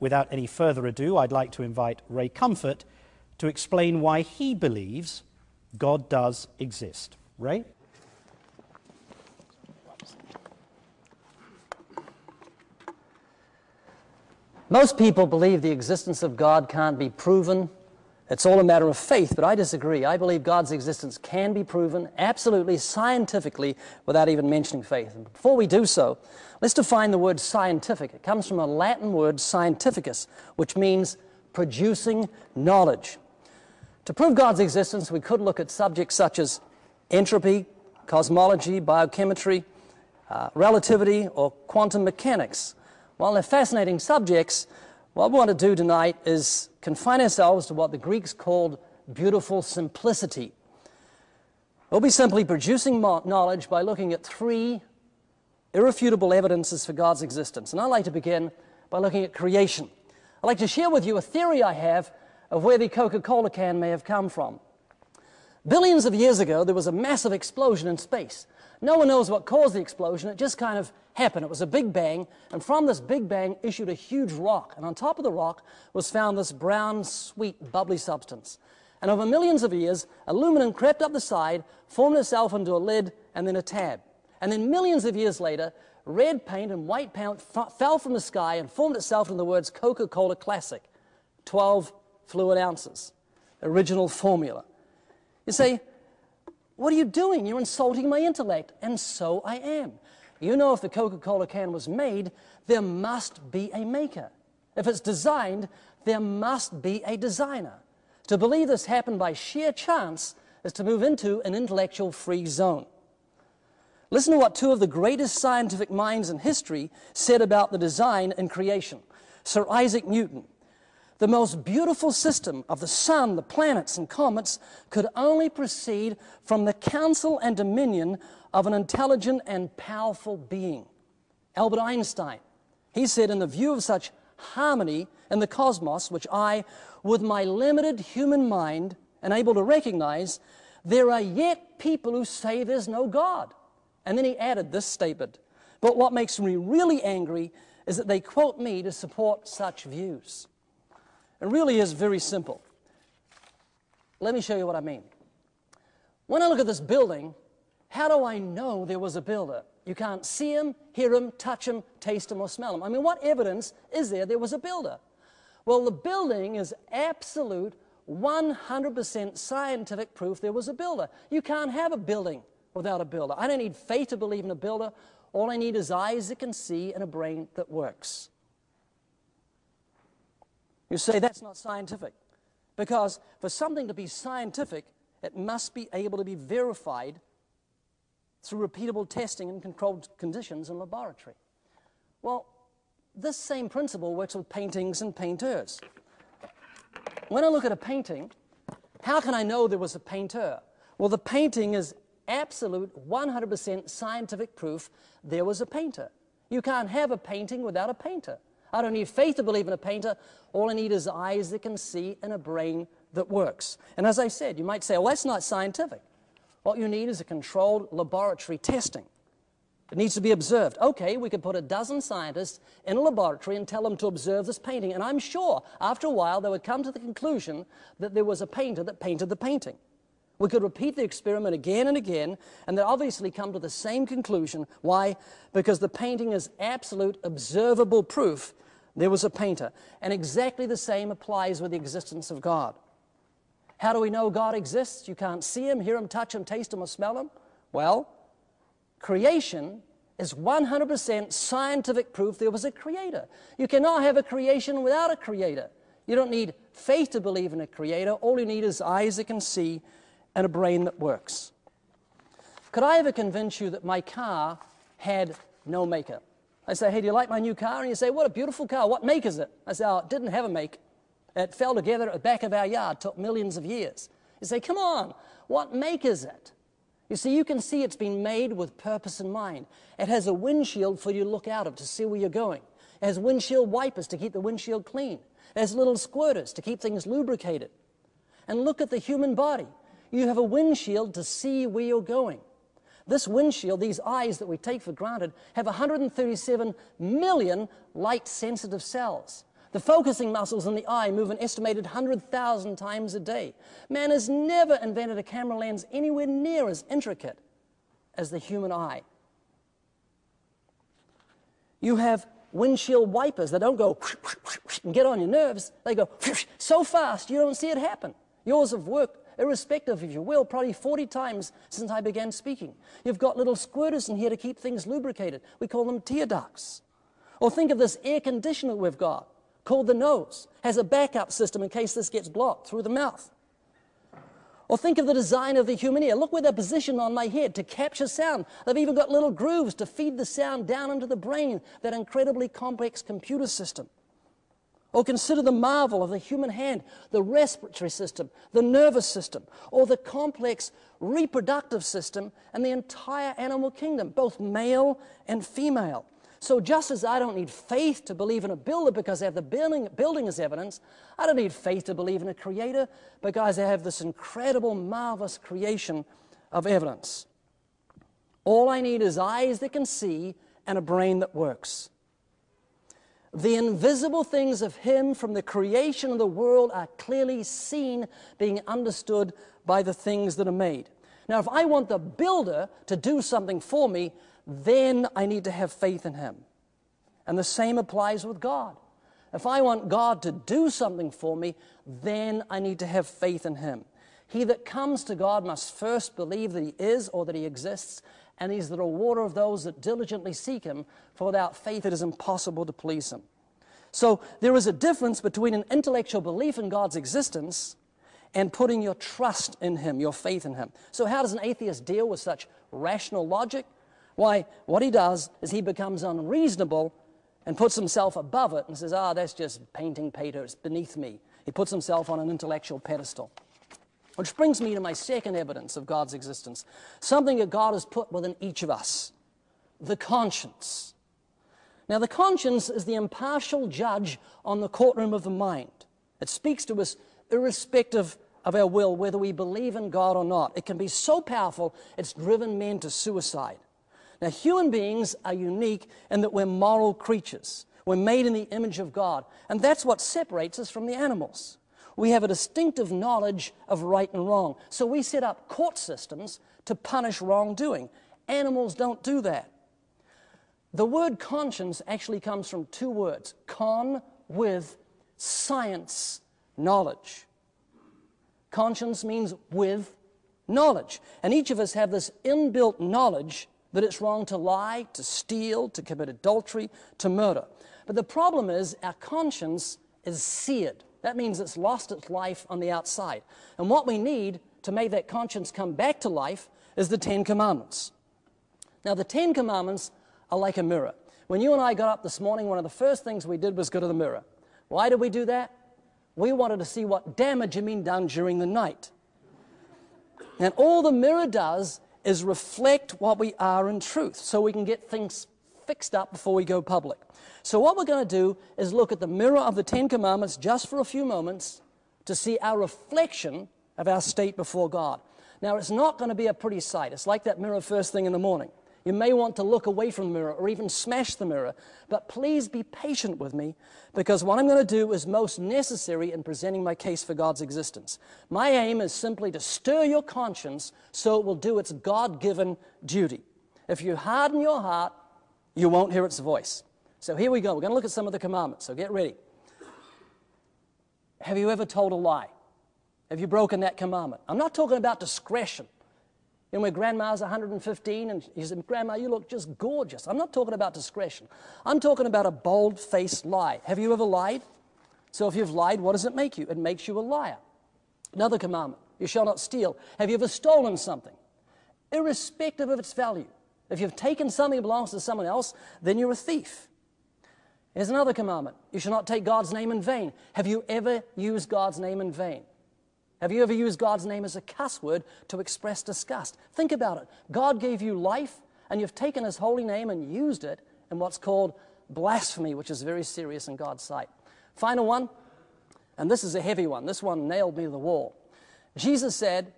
without any further ado, I'd like to invite Ray Comfort to explain why he believes God does exist. Ray? Most people believe the existence of God can't be proven. It's all a matter of faith, but I disagree. I believe God's existence can be proven absolutely scientifically without even mentioning faith. And before we do so, let's define the word scientific. It comes from a Latin word scientificus, which means producing knowledge. To prove God's existence, we could look at subjects such as entropy, cosmology, biochemistry, relativity, or quantum mechanics. While they're fascinating subjects, what we want to do tonight is confine ourselves to what the Greeks called beautiful simplicity. We'll be simply producing knowledge by looking at three irrefutable evidences for God's existence. And I'd like to begin by looking at creation. I'd like to share with you a theory I have of where the Coca-Cola can may have come from. Billions of years ago, there was a massive explosion in space. No one knows what caused the explosion. It just kind of happened. It was a big bang, and from this big bang issued a huge rock, and on top of the rock was found this brown, sweet, bubbly substance. And over millions of years, aluminum crept up the side, formed itself into a lid and then a tab. And then millions of years later, red paint and white paint fell from the sky and formed itself into the words Coca-Cola Classic, 12 fluid ounces, original formula. You say, what are you doing? You're insulting my intellect. And so I am. You know, if the Coca-Cola can was made, there must be a maker. If it's designed, there must be a designer. To believe this happened by sheer chance is to move into an intellectual free zone. Listen to what two of the greatest scientific minds in history said about the design and creation. Sir Isaac Newton. The most beautiful system of the sun, the planets, and comets could only proceed from the counsel and dominion of an intelligent and powerful being. Albert Einstein, he said, in the view of such harmony in the cosmos, which I, with my limited human mind, am able to recognize, there are yet people who say there's no God. And then he added this statement, but what makes me really angry is that they quote me to support such views. It really is very simple. Let me show you what I mean. When I look at this building, how do I know there was a builder? You can't see him, hear him, touch him, taste him, or smell him. I mean, what evidence is there was a builder? Well, the building is absolute 100% scientific proof there was a builder. You can't have a building without a builder. I don't need faith to believe in a builder. All I need is eyes that can see and a brain that works. You say that's not scientific, because for something to be scientific, it must be able to be verified through repeatable testing in controlled conditions in laboratory. Well, this same principle works with paintings and painters. When I look at a painting, how can I know there was a painter? Well, the painting is absolute 100% scientific proof there was a painter. You can't have a painting without a painter. I don't need faith to believe in a painter. All I need is eyes that can see and a brain that works. And as I said, you might say, well, that's not scientific. What you need is a controlled laboratory testing. It needs to be observed. Okay, we could put a dozen scientists in a laboratory and tell them to observe this painting, and I'm sure after a while they would come to the conclusion that there was a painter that painted the painting. We could repeat the experiment again and again, and they'd obviously come to the same conclusion. Why? Because the painting is absolute observable proof there was a painter. And exactly the same applies with the existence of God. How do we know God exists? You can't see him, hear him, touch him, taste him, or smell him. Well, creation is 100% scientific proof there was a creator. You cannot have a creation without a creator. You don't need faith to believe in a creator. All you need is eyes that can see and a brain that works. Could I ever convince you that my car had no maker? I say, hey, do you like my new car? And you say, what a beautiful car. What make is it? I say, oh, it didn't have a make. It fell together at the back of our yard. It took millions of years. You say, come on, what make is it? You see, you can see it's been made with purpose in mind. It has a windshield for you to look out of to see where you're going. It has windshield wipers to keep the windshield clean. It has little squirters to keep things lubricated. And look at the human body. You have a windshield to see where you're going. This windshield, these eyes that we take for granted, have 137 million light-sensitive cells. The focusing muscles in the eye move an estimated 100,000 times a day. Man has never invented a camera lens anywhere near as intricate as the human eye. You have windshield wipers that don't go and get on your nerves. They go so fast you don't see it happen. Yours have worked, irrespective of your will, probably 40 times since I began speaking. You've got little squirters in here to keep things lubricated. We call them tear ducts. Or think of this air conditioner we've got, called the nose, has a backup system in case this gets blocked through the mouth. Or think of the design of the human ear. Look where they're positioned on my head to capture sound. They've even got little grooves to feed the sound down into the brain, that incredibly complex computer system. Or consider the marvel of the human hand, the respiratory system, the nervous system, or the complex reproductive system and the entire animal kingdom, both male and female. So just as I don't need faith to believe in a builder because I have the building as evidence, I don't need faith to believe in a creator because I have this incredible, marvelous creation of evidence. All I need is eyes that can see and a brain that works. The invisible things of Him from the creation of the world are clearly seen, being understood by the things that are made. Now, if I want the builder to do something for me, then I need to have faith in Him. And the same applies with God. If I want God to do something for me, then I need to have faith in Him. He that comes to God must first believe that He is, or that He exists, and He's the rewarder of those that diligently seek Him, for without faith it is impossible to please Him. So there is a difference between an intellectual belief in God's existence and putting your trust in Him, your faith in Him. So how does an atheist deal with such rational logic? Why, what he does is he becomes unreasonable and puts himself above it and says, that's just painting pater, it's beneath me. He puts himself on an intellectual pedestal. Which brings me to my second evidence of God's existence, something that God has put within each of us, the conscience. Now, the conscience is the impartial judge on the courtroom of the mind. It speaks to us irrespective of our will, whether we believe in God or not. It can be so powerful, it's driven men to suicide. Now, human beings are unique in that we're moral creatures. We're made in the image of God, and that's what separates us from the animals. We have a distinctive knowledge of right and wrong, so we set up court systems to punish wrongdoing. Animals don't do that. The word conscience actually comes from two words, con, with, science, knowledge. Conscience means with knowledge, and each of us have this inbuilt knowledge that it's wrong to lie, to steal, to commit adultery, to murder. But the problem is our conscience is seared. That means it's lost its life on the outside. And what we need to make that conscience come back to life is the 10 Commandments. Now, the 10 Commandments are like a mirror. When you and I got up this morning, one of the first things we did was go to the mirror. Why did we do that? We wanted to see what damage had been done during the night. And all the mirror does is reflect what we are in truth, so we can get things fixed up before we go public. So what we're going to do is look at the mirror of the 10 Commandments just for a few moments to see our reflection of our state before God. Now, it's not going to be a pretty sight. It's like that mirror first thing in the morning. You may want to look away from the mirror or even smash the mirror, but please be patient with me, because what I'm going to do is most necessary in presenting my case for God's existence. My aim is simply to stir your conscience so it will do its God-given duty. If you harden your heart, you won't hear its voice. So here we go. We're going to look at some of the commandments, so get ready. Have you ever told a lie? Have you broken that commandment? I'm not talking about discretion. You know, when Grandma's 115 and you say, Grandma, you look just gorgeous. I'm not talking about discretion. I'm talking about a bold-faced lie. Have you ever lied? So if you've lied, what does it make you? It makes you a liar. Another commandment, you shall not steal. Have you ever stolen something? Irrespective of its value. If you've taken something that belongs to someone else, then you're a thief. Here's another commandment, you shall not take God's name in vain. Have you ever used God's name in vain? Have you ever used God's name as a cuss word to express disgust? Think about it. God gave you life, and you've taken His holy name and used it in what's called blasphemy, which is very serious in God's sight. Final one, and this is a heavy one. This one nailed me to the wall. Jesus said,